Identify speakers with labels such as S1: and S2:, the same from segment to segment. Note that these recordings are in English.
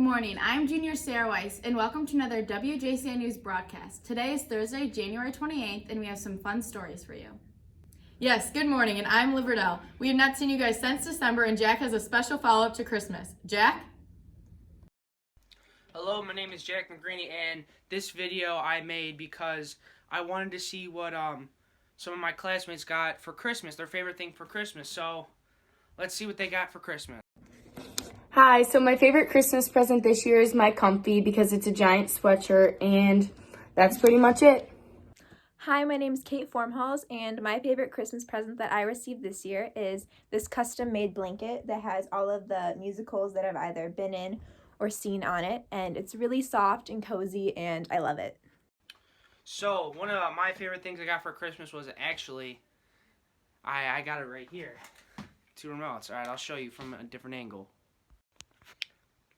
S1: morning, I'm Junior Sarah Weis, and welcome to another WJCA News broadcast. Today is Thursday, January 28th, and we have some fun stories for you. Yes, good morning, and I'm Reddell. We have not seen you guys since December, and Jack has a special follow-up to Christmas. Jack?
S2: Hello, my name is Jack Magrini, and this video I made because I wanted to see what some of my classmates got for Christmas, their favorite thing for Christmas. So let's see what they got for Christmas.
S3: Hi, so my favorite Christmas present this year is my comfy because it's a giant sweatshirt, and that's pretty much it.
S4: Hi, my name is Kate Formhals, and my favorite Christmas present that I received this year is this custom-made blanket that has all of the musicals that I've either been in or seen on it, and it's really soft and cozy, and I love it.
S2: So one of my favorite things I got for Christmas was actually, I got it right here. Two remotes. All right, I'll show you from a different angle.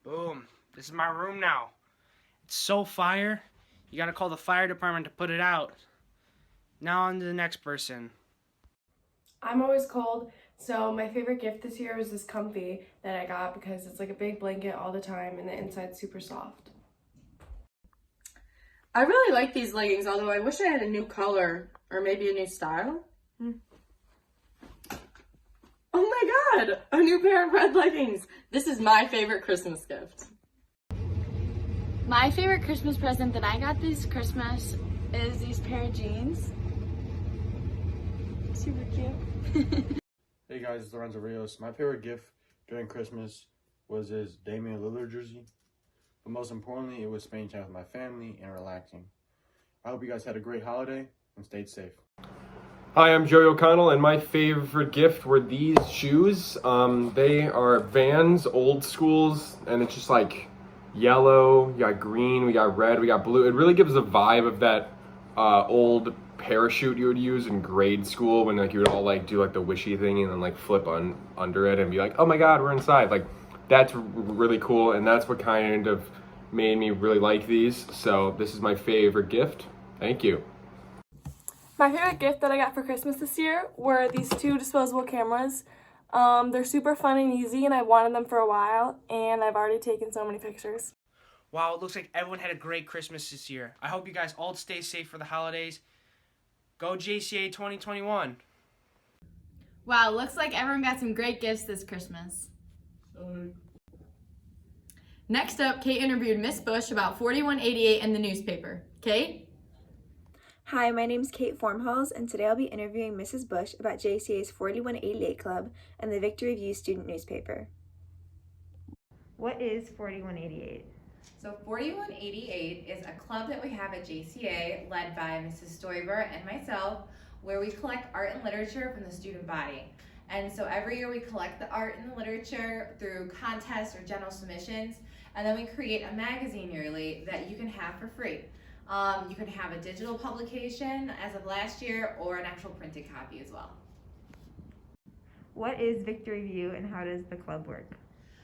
S2: Boom. This is my room now. It's so fire. You gotta call the fire department to put it out. Now on to the next person.
S5: I'm always cold, so my favorite gift this year was this comfy that I got because it's like a big blanket all the time and the inside's super soft.
S3: I really like these leggings, although I wish I had a new color or maybe a new style. Oh my god, a new pair of red leggings. This is my favorite Christmas gift.
S1: My favorite Christmas present that I got this Christmas is these pair of jeans. Super cute.
S6: Hey guys, it's Lorenzo Rios. My favorite gift during Christmas was this Damian Lillard jersey. But most importantly, it was spending time with my family and relaxing. I hope you guys had a great holiday and stayed safe.
S7: Hi, I'm Joey O'Connell, and my favorite gift were these shoes. They are Vans, old schools, and it's just like yellow, you got green, we got red, we got blue. It really gives the vibe of that old parachute you would use in grade school when like you would all like do like the wishy thing and then like flip on under it and be like, oh my god, we're inside. Like that's really cool, and that's what kind of made me really like these. So this is my favorite gift. Thank you.
S5: My favorite gift that I got for Christmas this year were these two disposable cameras. They're super fun and easy, and I've wanted them for a while, and I've already taken so many pictures.
S2: Wow, it looks like everyone had a great Christmas this year. I hope you guys all stay safe for the holidays. Go JCA 2021.
S1: Wow, looks like everyone got some great gifts this Christmas. Next up, Kate interviewed Miss Bush about 4188 in the newspaper. Kate?
S4: Hi, my name is Kate Formhals, and today I'll be interviewing Mrs. Bush about JCA's 4188 Club and the Victory View student newspaper. What is 4188?
S8: So 4188 is a club that we have at JCA led by Mrs. Stoiber and myself, where we collect art and literature from the student body. And so every year we collect the art and the literature through contests or general submissions, and then we create a magazine yearly that you can have for free. You can have a digital publication as of last year or an actual printed copy as well.
S4: What is Victory View and how does the club work?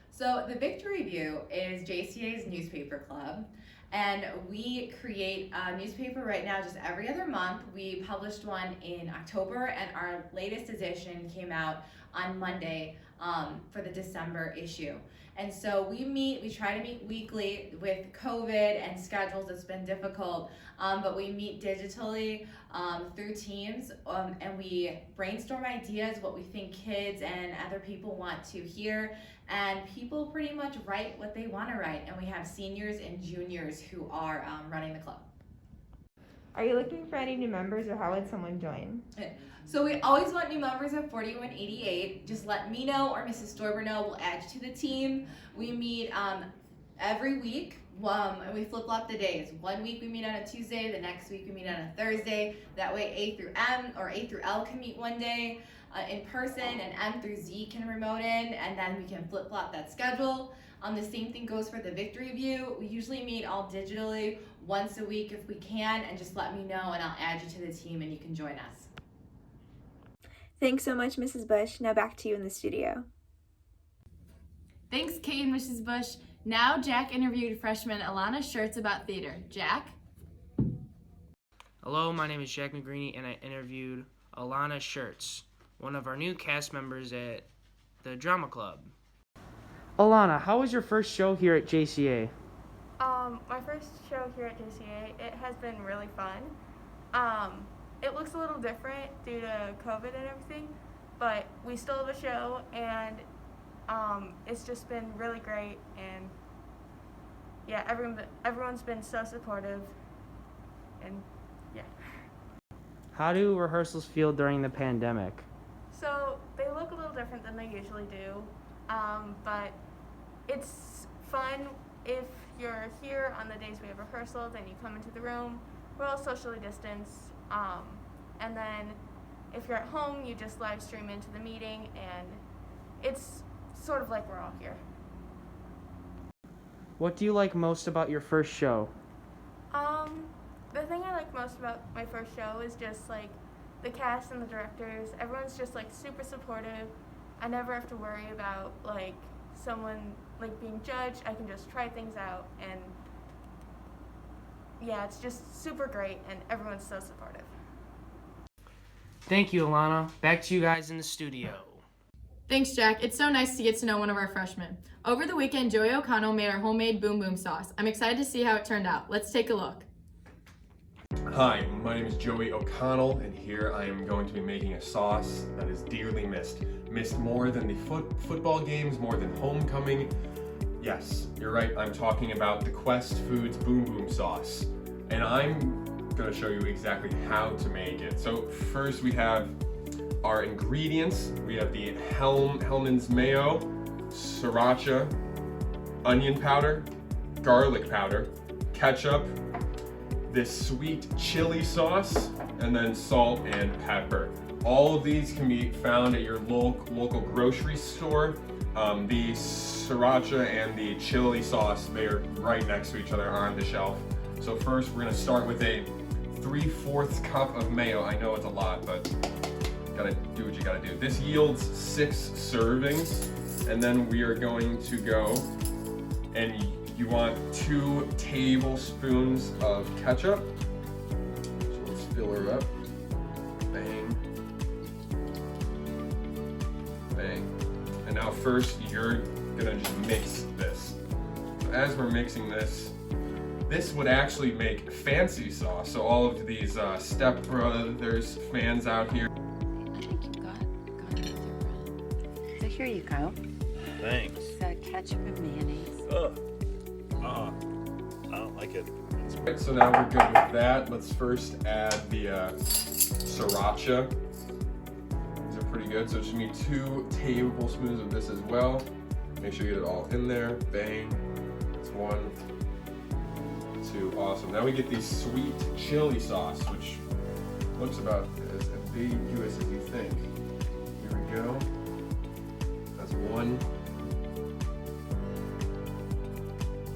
S8: So the Victory View is JCA's newspaper club, and we create a newspaper right now just every other month. We published one in October, and our latest edition came out on Monday for the December issue. And so we try to meet weekly. With COVID and schedules, it's been difficult, but we meet digitally through Teams, and we brainstorm ideas, what we think kids and other people want to hear, and people pretty much write what they want to write, and we have seniors and juniors who are running the club.
S4: Are you looking for any new members, or how would someone join?
S8: So we always want new members of 4188. Just let me know or Mrs. Stoiber know. We'll add you to the team. We meet every week, and we flip-flop the days. One week we meet on a Tuesday, the next week we meet on a Thursday. That way A through M or A through L can meet one day in person, and M through Z can remote in, and then we can flip-flop that schedule. The same thing goes for the Victory View. We usually meet all digitally once a week if we can, and just let me know and I'll add you to the team and you can join us.
S4: Thanks so much, Mrs. Bush. Now back to you in the studio.
S1: Thanks, Kate and Mrs. Bush. Now Jack interviewed freshman Alana Schertz about theater. Jack?
S2: Hello, my name is Jack Magrini, and I interviewed Alana Schertz, one of our new cast members at the drama club. Alana, how was your first show here at JCA?
S5: My first show here at JCA, it has been really fun. It looks a little different due to COVID and everything, but we still have a show, and it's just been really great, and yeah, everyone's been so supportive, and yeah.
S2: How do rehearsals feel during the pandemic?
S5: So they look a little different than they usually do, but it's fun if you're here on the days we have rehearsal, then you come into the room, we're all socially distanced, and then if you're at home, you just live stream into the meeting, and it's sort of like we're all here.
S2: What do you like most about your first show?
S5: The thing I like most about my first show is just like the cast and the directors. Everyone's just like super supportive. I never have to worry about like someone like being judged. I can just try things out, and yeah, it's just super great, and everyone's so supportive.
S2: Thank you, Alana. Back to you guys in the studio.
S1: Thanks, Jack. It's so nice to get to know one of our freshmen. Over the weekend, Joey O'Connell made our homemade Boom Boom sauce. I'm excited to see how it turned out. Let's take a look.
S7: Hi, my name is Joey O'Connell, and here I am going to be making a sauce that is dearly missed. Missed more than the football games, more than homecoming. Yes, you're right, I'm talking about the Quest Foods Boom Boom sauce. And I'm gonna show you exactly how to make it. So first we have our ingredients. We have the Hellman's mayo, sriracha, onion powder, garlic powder, ketchup, this sweet chili sauce, and then salt and pepper. All of these can be found at your local grocery store. The sriracha and the chili sauce, they are right next to each other on the shelf. So first we're gonna start with a 3/4 cup of mayo. I know it's a lot, but gotta do what you gotta do. This yields 6 servings, and then we are going to go, and you want 2 tablespoons of ketchup. So let's fill her up. Bang. Bang. And now first you're gonna just mix this. So as we're mixing this, this would actually make fancy sauce. So all of these Step Brothers fans out here.
S9: I think you got another run. So here you go.
S10: Thanks.
S9: It's ketchup and mayonnaise.
S10: Ugh. I don't like it.
S7: Right, so now we're good with that. Let's first add the sriracha. These are pretty good. So just need 2 tablespoons of this as well. Make sure you get it all in there. Bang. That's 1, 2. Awesome. Now we get the sweet chili sauce, which looks about as ambiguous as you think. Here we go. That's 1.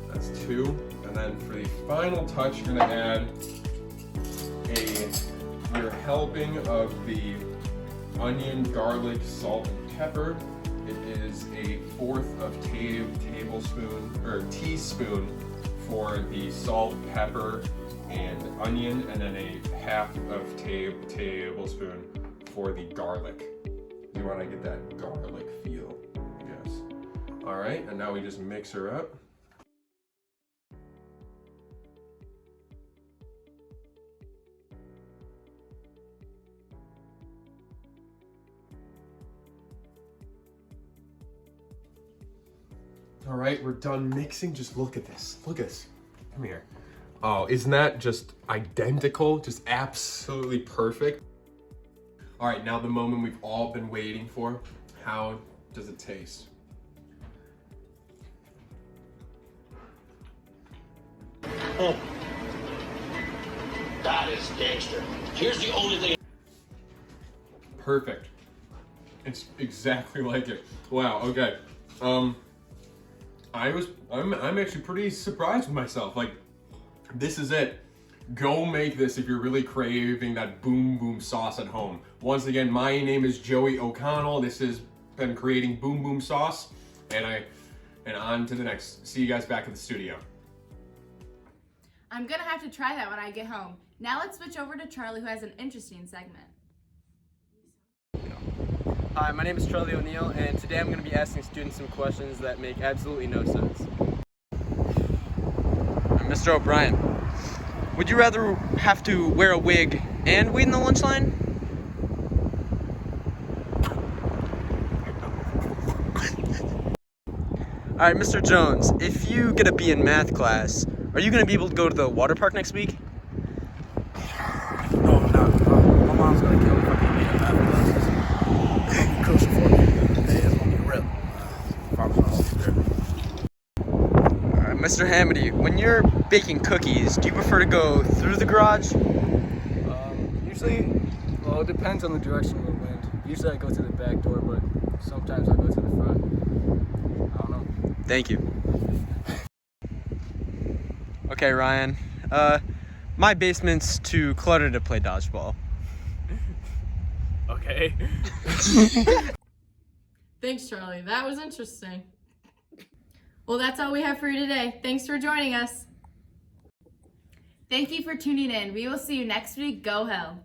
S7: That's 2. And then for the final touch, you're gonna add your helping of the onion, garlic, salt, and pepper. It is a 1/4 of tablespoon or teaspoon for the salt, pepper, and onion, and then a 1/2 of tablespoon for the garlic. You want to get that garlic feel, yes. All right, and now we just mix her up. All right, we're done mixing. Just look at this. Look at this. Come here. Oh, isn't that just identical? Just absolutely perfect. All right, now the moment we've all been waiting for. How does it taste?
S10: That is gangster. Here's the only thing.
S7: Perfect. It's exactly like it. Wow, okay. I'm actually pretty surprised with myself. Like, this is it. Go make this if you're really craving that boom boom sauce at home. Once again, my name is Joey O'Connell. This has been creating boom boom sauce, and on to the next. See you guys back at the studio.
S1: I'm gonna have to try that when I get home. Now let's switch over to Charlie, who has an interesting segment.
S11: Hi, my name is Charlie O'Neill, and today I'm going to be asking students some questions that make absolutely no sense.
S12: Mr. O'Brien, would you rather have to wear a wig and wait in the lunch line? Alright, Mr. Jones, if you get a B in math class, are you going to be able to go to the water park next week?
S13: No, I'm not. My mom's gonna kill me if I can't be in math classes. It's gonna be crucial for me. Hey, it's gonna be a rip. If I was there.
S12: Alright, Mr. Hamity, when you're baking cookies, do you prefer to go through the garage?
S11: Usually, well, it depends on the direction of the wind. Usually I go to the back door, but sometimes I go to the front. I don't know.
S12: Thank you. Okay, Ryan. My basement's too cluttered to play dodgeball.
S11: Okay.
S1: Thanks, Charlie. That was interesting. Well, that's all we have for you today. Thanks for joining us. Thank you for tuning in. We will see you next week. Go Hell.